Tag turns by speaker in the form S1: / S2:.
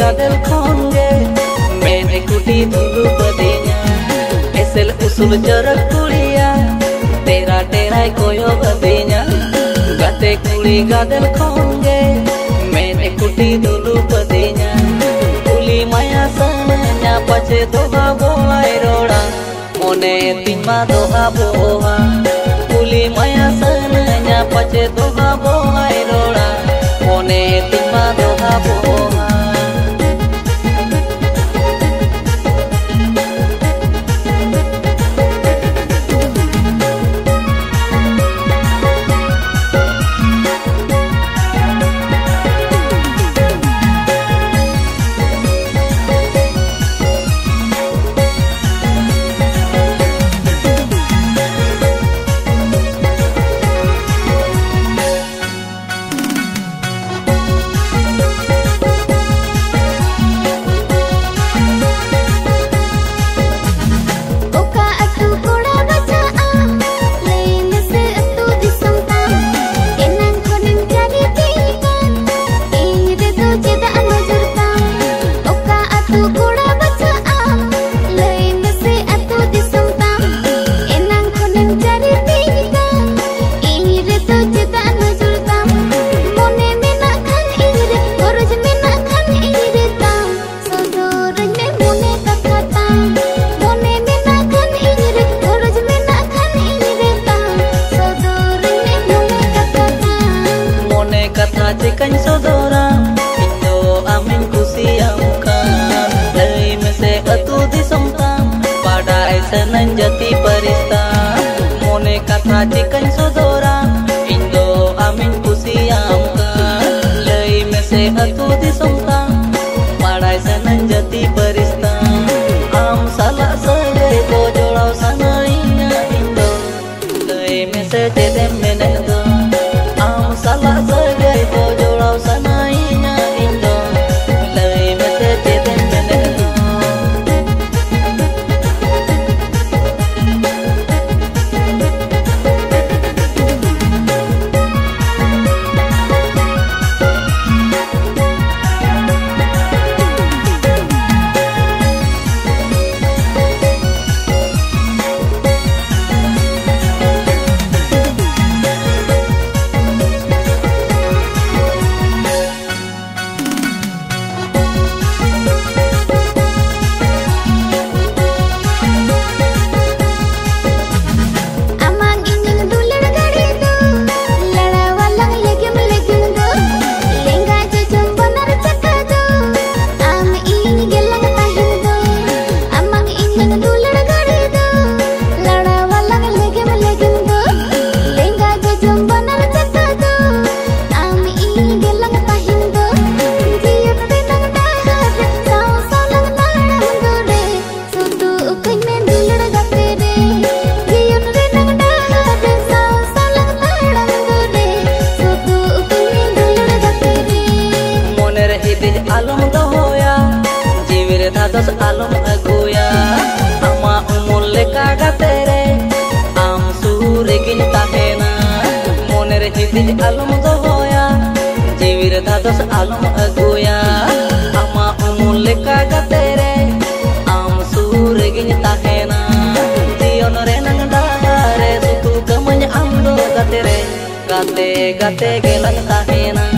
S1: gadel konge mene kuti dulu padenya esel usul jarak kuliya tera terai koyo badenya gate kuli gadel konge mene kuti dulu padenya kuli maya sananya pace doha bolai roda mone timma doha boha kuli maya sananya pace doha bolai roda mone timma doha boha Cikan sodora Indo amin kusiamkan Dari mese atu disomtam Padai senan jati parista Mone kata cikan sodora Indo amin kusiamkan Dari mese atu disomtam Padai senan jati parista Am salah segai bojolau sanainya Indo Dari mese cedem menendo Am salah segai bojolau sanainya Indo Lai mese cedem menendo Alum dohoya jiwir dados alum aguya ama umul leka gatere am suregin tahena moner hidij alum dohoya jiwir dados alum aguya ama umul leka gatere am suregin tahena tion renang dare sutu kamanya amdo gatere gate gate gelang tahena